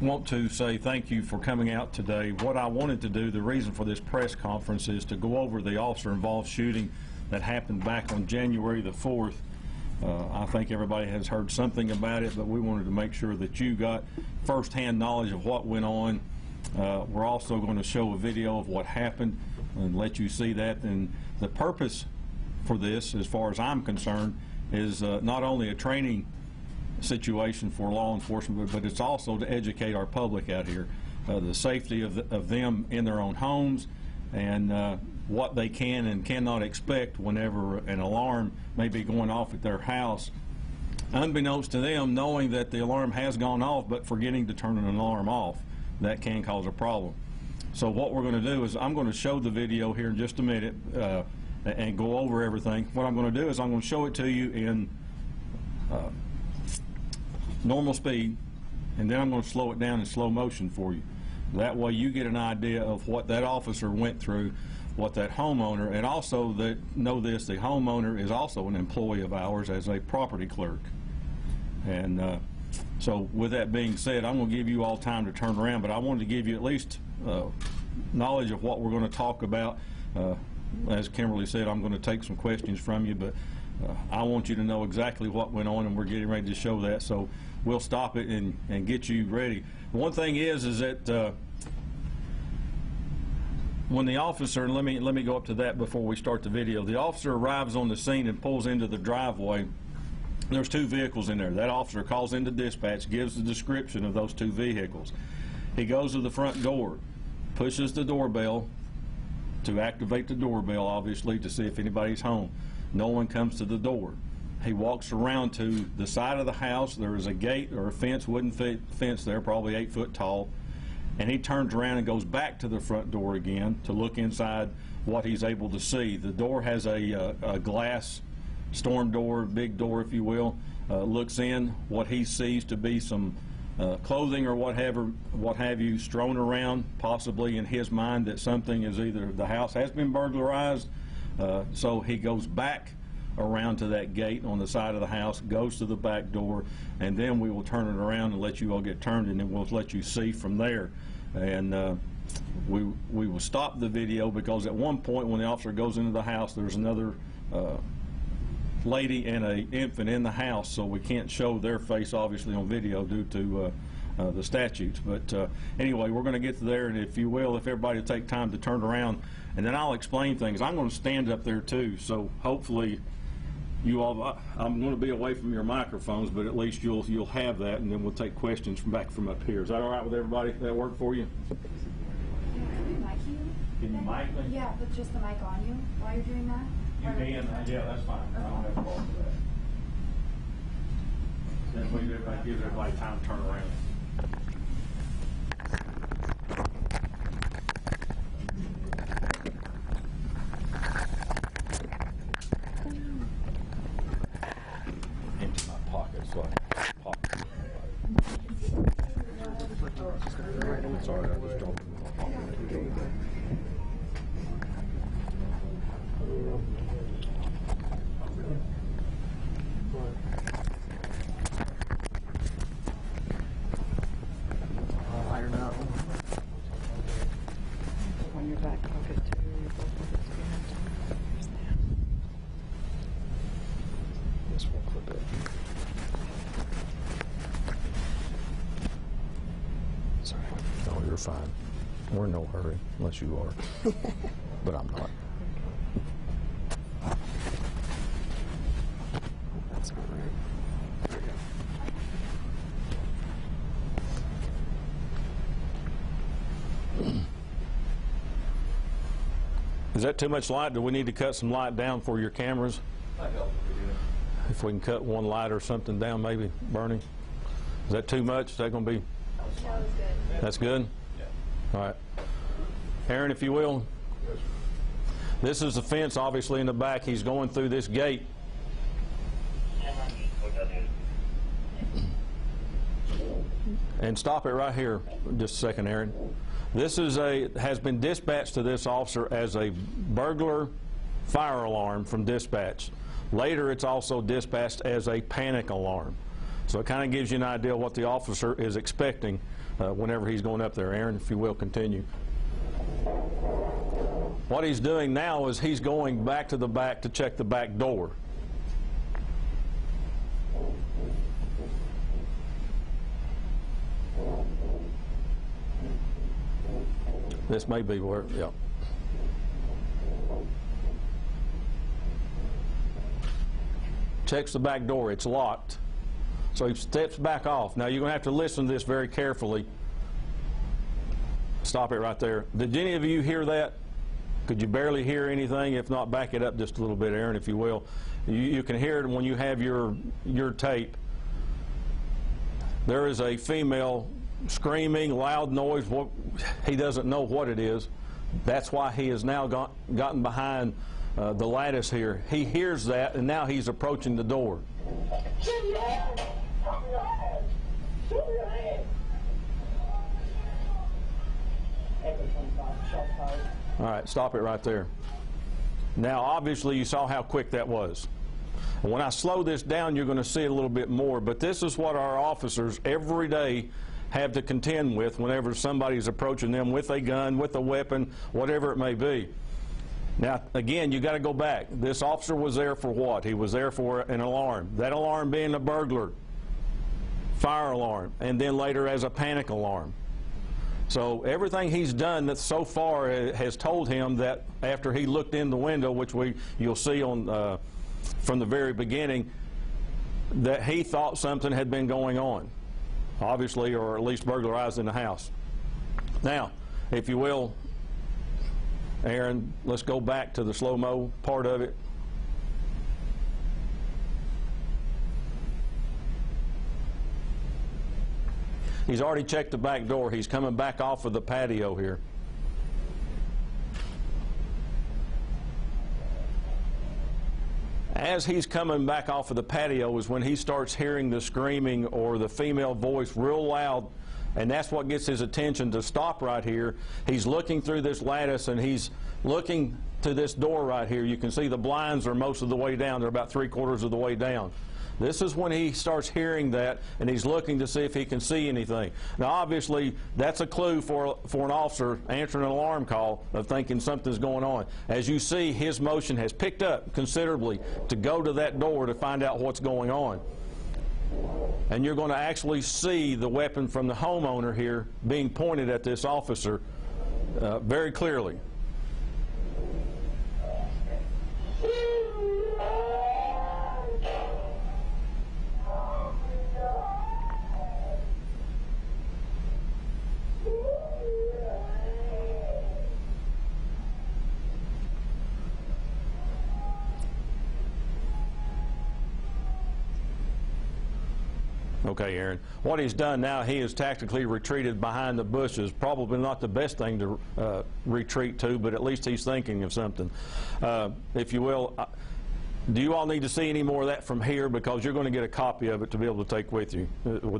Want to say thank you for coming out today. What I wanted to do, the reason for this press conference, is to go over the officer-involved shooting that happened back on January the 4th. I think everybody has heard something about it, but we wanted to make sure that you got first-hand knowledge of what went on. We're also going to show a video of what happened and let you see that. And the purpose for this, as far as I'm concerned, is not only a training situation for law enforcement, but it's also to educate our public out here, the safety of them in their own homes, and what they can and cannot expect whenever an alarm may be going off at their house, unbeknownst to them, knowing that the alarm has gone off but forgetting to turn an alarm off. That can cause a problem. So what we're going to do is I'm going to show the video here in just a minute and go over everything. What I'm going to do is I'm going to show it to you in normal speed, and then I'm going to slow it down in slow motion for you. That way you get an idea of what that officer went through, what that homeowner, and also know this, the homeowner is also an employee of ours as a property clerk. And so with that being said, I'm going to give you all time to turn around, but I wanted to give you at least knowledge of what we're going to talk about. As Kimberly said, I'm going to take some questions from you, but I want you to know exactly what went on, and we're getting ready to show that. So we'll stop it and get you ready. One thing is that when the officer, and let me go up to that before we start the video. The officer arrives on the scene and pulls into the driveway. There's two vehicles in there. That officer calls into dispatch, gives the description of those two vehicles. He goes to the front door, pushes the doorbell to activate the doorbell, obviously, to see if anybody's home. No one comes to the door. He walks around to the side of the house. There is a gate or a fence, wooden fence there, probably 8 foot tall. And he turns around and goes back to the front door again to look inside what he's able to see. The door has a glass storm door, big door if you will. Looks in. What he sees to be some clothing or what have you strewn around, possibly in his mind that something is either the house has been burglarized. So he goes back around to that gate on the side of the house, goes to the back door, and then we will turn it around and let you all get turned, and then we'll let you see from there. And we will stop the video because at one point when the officer goes into the house, there's another lady and an infant in the house, so we can't show their face obviously on video due to the statutes. But anyway, we're going to get to there, and if you will, if everybody will take time to turn around, and then I'll explain things. I'm going to stand up there too, so hopefully you all, I'm going to be away from your microphones, but at least you'll have that, and then we'll take questions from up here. Is that all right with everybody? That work for you? Can you mic me? Yeah, put just the mic on you while you're doing that. You can, yeah, that's fine. Okay. I don't have a problem with that. Then gives everybody time to turn around. Empty my pocket, so I pocket. Sorry, I just don't. Iron out. On your back pocket too. This will clip it. Sorry. No, you're fine. We're in no hurry, unless you are. But I'm not. That's all right. There you go. Is that too much light? Do we need to cut some light down for your cameras? If we can cut one light or something down, maybe, Bernie? Is that too much? Is that going to be? That was good. That's good? Yeah. All right. Aaron, if you will. This is the fence, obviously, in the back. He's going through this gate. And stop it right here just a second, Aaron. This has been dispatched to this officer as a burglar fire alarm from dispatch. Later, it's also dispatched as a panic alarm. So it kind of gives you an idea what the officer is expecting whenever he's going up there. Aaron, if you will, continue. What he's doing now is he's going back to the back to check the back door. This may be where, yeah. Checks the back door, it's locked. So he steps back off. Now you're going to have to listen to this very carefully. Stop it right there. Did any of you hear that? Could you barely hear anything? If not, back it up just a little bit, Aaron, if you will. You can hear it when you have your tape. There is a female screaming, loud noise. He doesn't know what it is. That's why he has now gotten behind the lattice here. He hears that, and now he's approaching the door. All right, stop it right there. Now, obviously, you saw how quick that was. When I slow this down, you're going to see it a little bit more, but this is what our officers every day have to contend with whenever somebody's approaching them with a gun, with a weapon, whatever it may be. Now, again, you got to go back. This officer was there for what? He was there for an alarm. That alarm being a burglar, fire alarm, and then later as a panic alarm. So everything he's done that so far has told him that after he looked in the window, which you'll see on from the very beginning, that he thought something had been going on, obviously, or at least burglarized in the house. Now, if you will, Aaron, let's go back to the slow-mo part of it. He's already checked the back door. He's coming back off of the patio here. As he's coming back off of the patio is when he starts hearing the screaming or the female voice real loud, and that's what gets his attention to stop right here. He's looking through this lattice, and he's looking to this door right here. You can see the blinds are most of the way down. They're about 3/4 of the way down. This is when he starts hearing that, and he's looking to see if he can see anything. Now, obviously, that's a clue for an officer answering an alarm call of thinking something's going on. As you see, his motion has picked up considerably to go to that door to find out what's going on. And you're going to actually see the weapon from the homeowner here being pointed at this officer very clearly. Okay, Aaron. What he's done now, he has tactically retreated behind the bushes. Probably not the best thing to retreat to, but at least he's thinking of something. If you will, do you all need to see any more of that from here? Because you're going to get a copy of it to be able to take with you.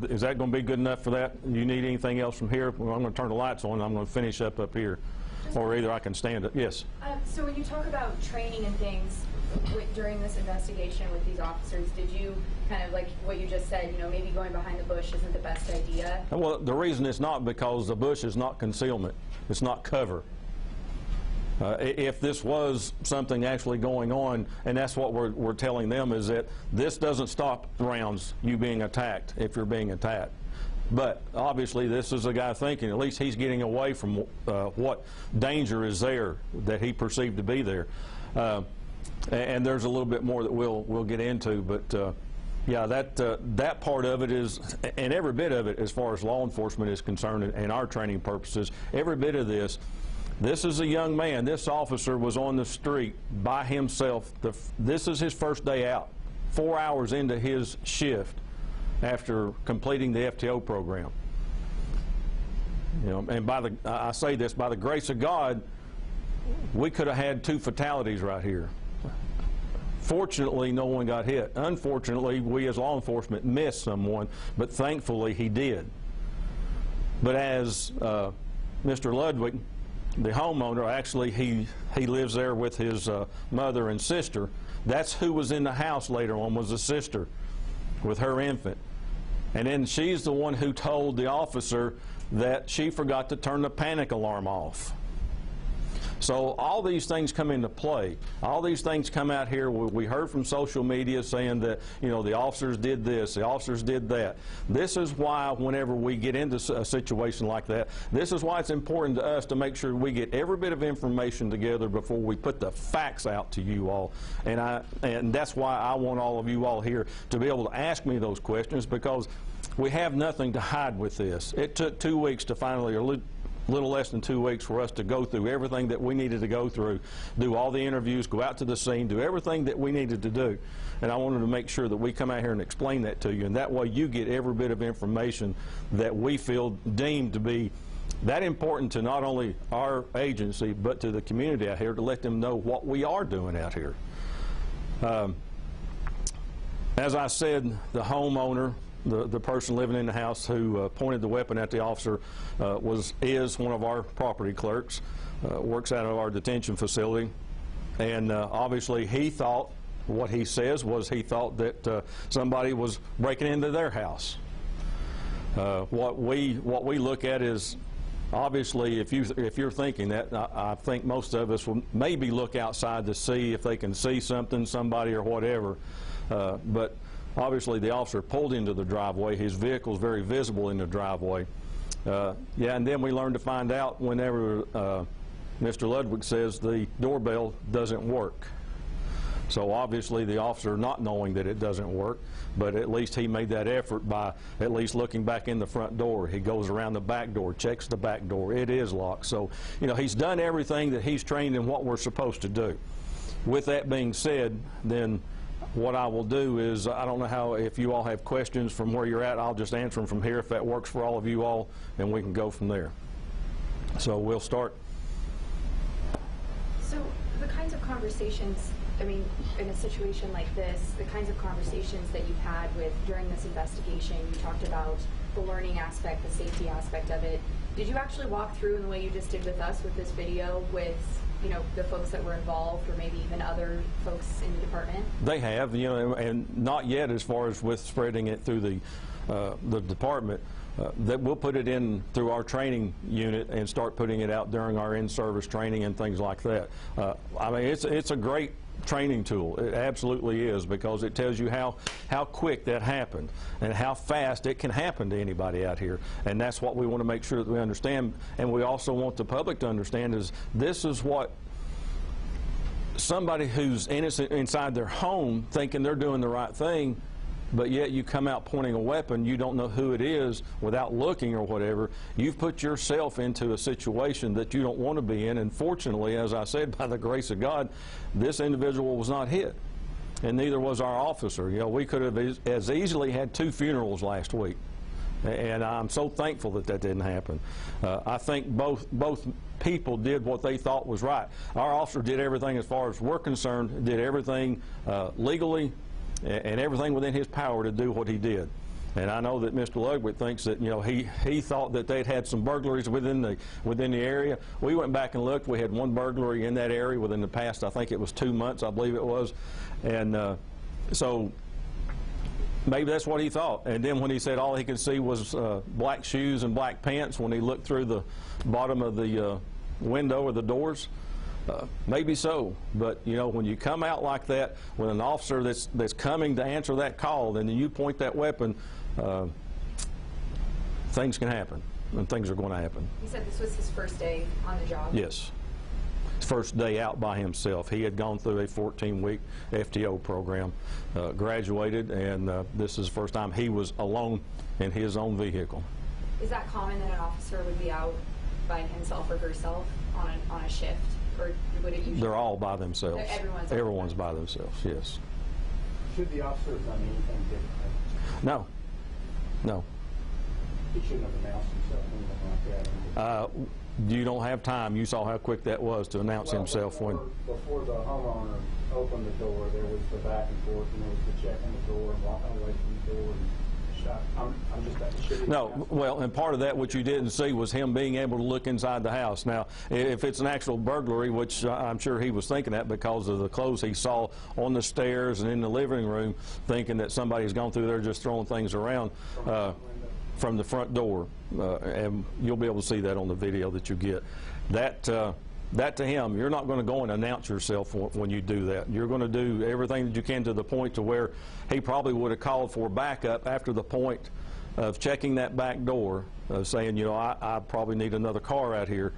Is that going to be good enough for that? You need anything else from here? Well, I'm going to turn the lights on, and I'm going to finish up here. Or either I can stand it. Yes? So when you talk about training and things during this investigation with these officers, did you kind of, like what you just said, you know, maybe going behind the bush isn't the best idea? Well, the reason it's not because the bush is not concealment. It's not cover. If this was something actually going on, and that's what we're telling them, is that this doesn't stop rounds, you being attacked, if you're being attacked. But obviously this is a guy thinking at least he's getting away from what danger is there that he perceived to be there. And there's a little bit more that we'll get into, but yeah, that part of it is, and every bit of it as far as law enforcement is concerned and our training purposes, every bit of this is a young man. This officer was on the street by himself. This is his first day out, 4 hours into his shift after completing the FTO program. You know, and I say this, by the grace of God, we could have had 2 fatalities right here. Fortunately, no one got hit. Unfortunately, we as law enforcement missed someone, but thankfully he did. But as Mr. Ludwig, the homeowner, actually he lives there with his mother and sister. That's who was in the house later on, was the sister with her infant. And then she's the one who told the officer that she forgot to turn the panic alarm off. So all these things come into play. All these things come out here. We heard from social media saying that, you know, the officers did this, the officers did that. This is why whenever we get into a situation like that, this is why it's important to us to make sure we get every bit of information together before we put the facts out to you all. And that's why I want all of you all here to be able to ask me those questions, because we have nothing to hide with this. It took 2 weeks to finally, or little less than 2 weeks, for us to go through everything that we needed to go through, do all the interviews, go out to the scene, do everything that we needed to do. And I wanted to make sure that we come out here and explain that to you, and that way you get every bit of information that we feel deemed to be that important to not only our agency but to the community out here, to let them know what we are doing out here. As I said, the homeowner, the person living in the house who pointed the weapon at the officer is one of our property clerks, works out of our detention facility, and obviously he thought, what he says was he thought that somebody was breaking into their house. What we look at is, obviously, if you're thinking that, I think most of us will maybe look outside to see if they can see something, somebody or whatever, but obviously, the officer pulled into the driveway. His vehicle is very visible in the driveway. Yeah, and then we learned to find out whenever Mr. Ludwig says the doorbell doesn't work. So obviously, the officer not knowing that it doesn't work, but at least he made that effort by at least looking back in the front door. He goes around the back door, checks the back door. It is locked. So, you know, he's done everything that he's trained in what we're supposed to do. With that being said, then what I will do is, I don't know how, if you all have questions from where you're at, I'll just answer them from here if that works for all of you all, and we can go from there. So we'll start. So the kinds of conversations, I mean, in a situation like this, the kinds of conversations that you've had during this investigation, you talked about the learning aspect, the safety aspect of it. Did you actually walk through in the way you just did with us with this video with, you know, the folks that were involved, or maybe even other folks in the department? They have, you know, and not yet as far as with spreading it through the department. That we'll put it in through our training unit and start putting it out during our in-service training and things like that. I mean, it's a great training tool. It absolutely is, because it tells you how quick that happened and how fast it can happen to anybody out here. And that's what we want to make sure that we understand. And we also want the public to understand is this is what somebody who's innocent inside their home thinking they're doing the right thing, but yet you come out pointing a weapon, you don't know who it is without looking or whatever. You've put yourself into a situation that you don't want to be in, and fortunately, as I said, by the grace of God, this individual was not hit, and neither was our officer. You know, we could have as easily had 2 funerals last week, and I'm so thankful that that didn't happen. I think both people did what they thought was right. Our officer did everything, as far as we're concerned, did everything legally, and everything within his power to do what he did. And I know that Mr. Ludwig thinks that, you know, he thought that they'd had some burglaries within the area. We went back and looked. We had 1 burglary in that area within the past, I think it was 2 months, I believe it was. And so maybe that's what he thought. And then when he said all he could see was black shoes and black pants when he looked through the bottom of the window or the doors, maybe so, but you know, when you come out like that with an officer that's coming to answer that call, and then you point that weapon, things can happen, and things are going to happen. You said this was his first day on the job? Yes. His first day out by himself. He had gone through a 14-week FTO program, graduated, and this is the first time he was alone in his own vehicle. Is that common that an officer would be out by himself or herself on a shift? Or would it usually? They're all by themselves. Everyone's by themselves, yes. Should the officer have done anything differently? No. No. He shouldn't have announced himself, anything like that. You don't have time. You saw how quick that was to announce himself. Before the homeowner opened the door, there was the back and forth, and there was the checking the door and walking away from the door and I'm just at the shooting. No, well, and part of that, what you didn't see, was him being able to look inside the house. Now, if it's an actual burglary, which I'm sure he was thinking that because of the clothes he saw on the stairs and in the living room, thinking that somebody's gone through there just throwing things around from the front door. And you'll be able to see that on the video that you get. That to him, you're not going to go and announce yourself when you do that. You're going to do everything that you can to the point to where he probably would have called for backup after the point of checking that back door, saying, you know, I probably need another car out here.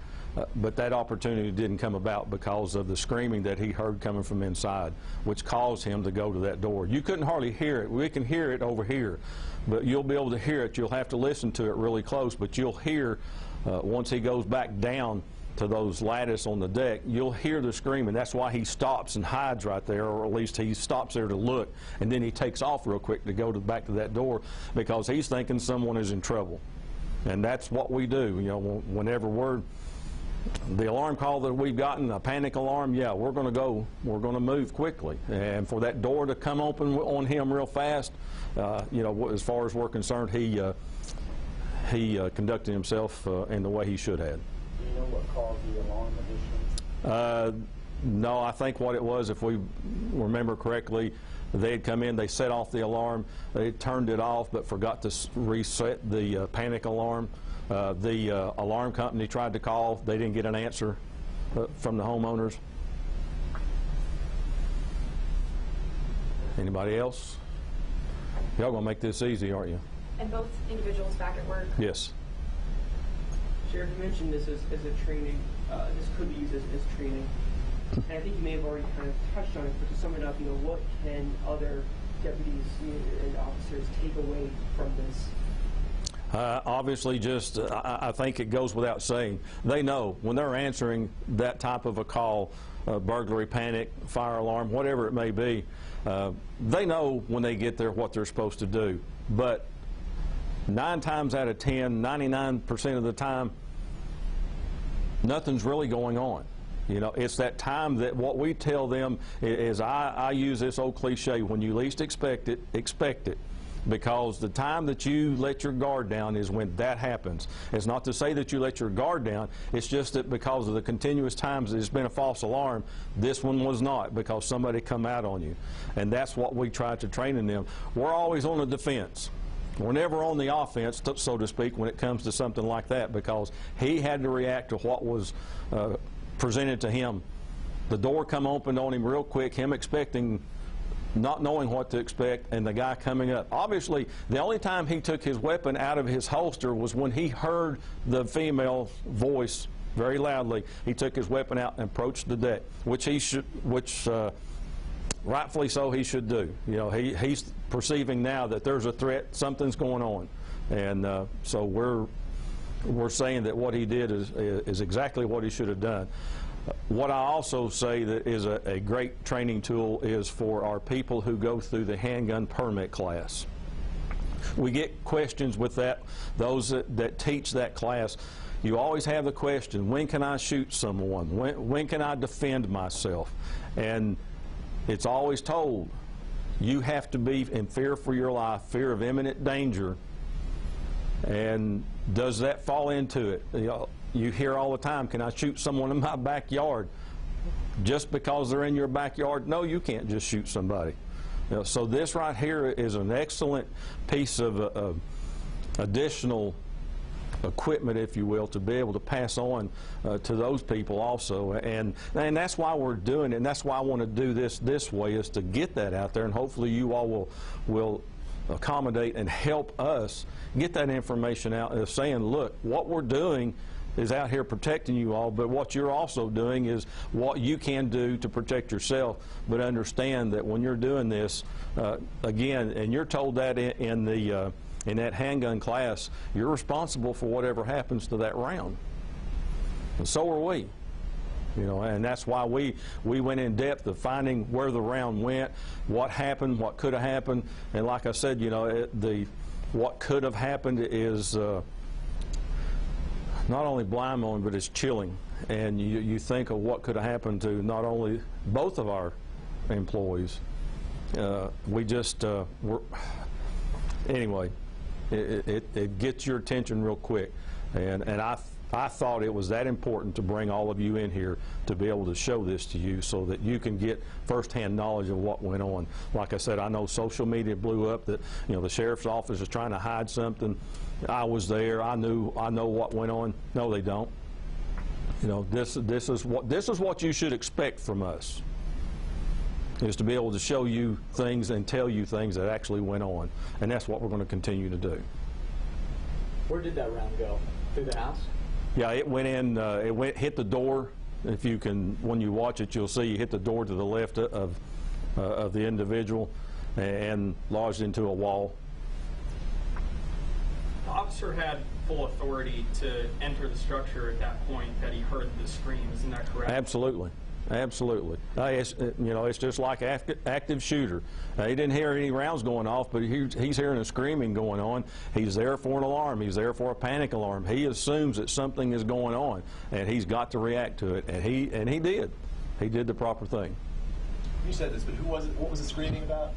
But that opportunity didn't come about because of the screaming that he heard coming from inside, which caused him to go to that door. You couldn't hardly hear it. We can hear it over here, but you'll be able to hear it. You'll have to listen to it really close, but you'll hear once he goes back down to those lattice on the deck, you'll hear the screaming. That's why he stops and hides right there, or at least he stops there to look, and then he takes off real quick to go back to that door because he's thinking someone is in trouble. And that's what we do. You know, whenever the alarm call that we've gotten, a panic alarm, yeah, we're going to move quickly. And for that door to come open on him real fast, you know, as far as we're concerned, he conducted himself in the way he should have. Do you know what caused the alarm initially? No, I think what it was, if we remember correctly, they had come in, they set off the alarm, they turned it off, but forgot to reset the panic alarm. The alarm company tried to call. They didn't get an answer from the homeowners. Anybody else? Y'all gonna make this easy, aren't you? And both individuals back at work? Yes. Sheriff, you mentioned this as a training. This could be used as training. And I think you may have already kind of touched on it, but to sum it up, you know, what can other deputies and officers take away from this? Obviously, just I think it goes without saying. They know when they're answering that type of a call, burglary, panic, fire alarm, whatever it may be, they know when they get there what they're supposed to do. But 9 times out of 10, 99% of the time, nothing's really going on. You know, it's that time that what we tell them is, I use this old cliche, when you least expect it, expect it. Because the time that you let your guard down is when that happens. It's not to say that you let your guard down, it's just that because of the continuous times it's been a false alarm, this one was not, because somebody come out on you. And that's what we try to train in them. We're always on the defense. We're never on the offense, so to speak, when it comes to something like that, because he had to react to what was presented to him. The door come open on him real quick, him expecting, not knowing what to expect, and the guy coming up. Obviously, the only time he took his weapon out of his holster was when he heard the female voice very loudly. He took his weapon out and approached the deck, which rightfully so he should do. You know, he's perceiving now that there's a threat, something's going on, and so we're saying that what he did is exactly what he should have done. What I also say that is a great training tool is for our people who go through the handgun permit class. We get questions with that, those that teach that class. You always have the question, when can I shoot someone? When can I defend myself? And it's always told, you have to be in fear for your life, fear of imminent danger. And does that fall into it? You hear all the time, can I shoot someone in my backyard? Just because they're in your backyard? No, you can't just shoot somebody. You know, so this right here is an excellent piece of additional equipment, if you will, to be able to pass on to those people also. And that's why we're doing it, and that's why I want to do this way, is to get that out there, and hopefully you all will accommodate and help us get that information out, of saying, look, what we're doing is out here protecting you all, but what you're also doing is what you can do to protect yourself. But understand that when you're doing this, again, and you're told that in that handgun class, you're responsible for whatever happens to that round. And so are we. You know, and that's why we went in depth of finding where the round went, what happened, what could have happened, and like I said, you know, what could have happened is not only blinding, but it's chilling. And you think of what could have happened to not only both of our employees. Anyway, it gets your attention real quick. And I thought it was that important to bring all of you in here to be able to show this to you so that you can get firsthand knowledge of what went on. Like I said, I know social media blew up that, you know, the sheriff's office is trying to hide something. I was there. I know what went on. No, they don't. You know, this is what you should expect from us, is to be able to show you things and tell you things that actually went on. And that's what we're going to continue to do. Where did that round go? Through the house? Yeah, it went in, hit the door. If you can, when you watch it, you'll see you hit the door to the left of the individual and lodged into a wall. The officer had full authority to enter the structure at that point that he heard the scream. Isn't that correct? Absolutely. Absolutely. It's just like active shooter. He didn't hear any rounds going off, but he's hearing a screaming going on. He's there for an alarm. He's there for a panic alarm. He assumes that something is going on, and he's got to react to it. And he did. He did the proper thing. You said this, but who was it? What was the screaming about?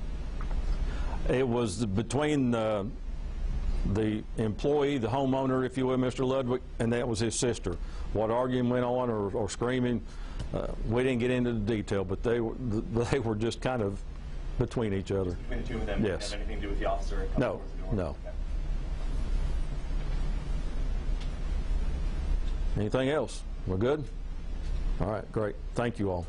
It was between the employee, the homeowner, if you will, Mr. Ludwig, and that was his sister. What argument went on or screaming, we didn't get into the detail, but they were just kind of between each other. Between the two of them? Yes. Didn't have anything to do with the officer? No, no. Okay. Anything else? We're good? All right, great. Thank you all.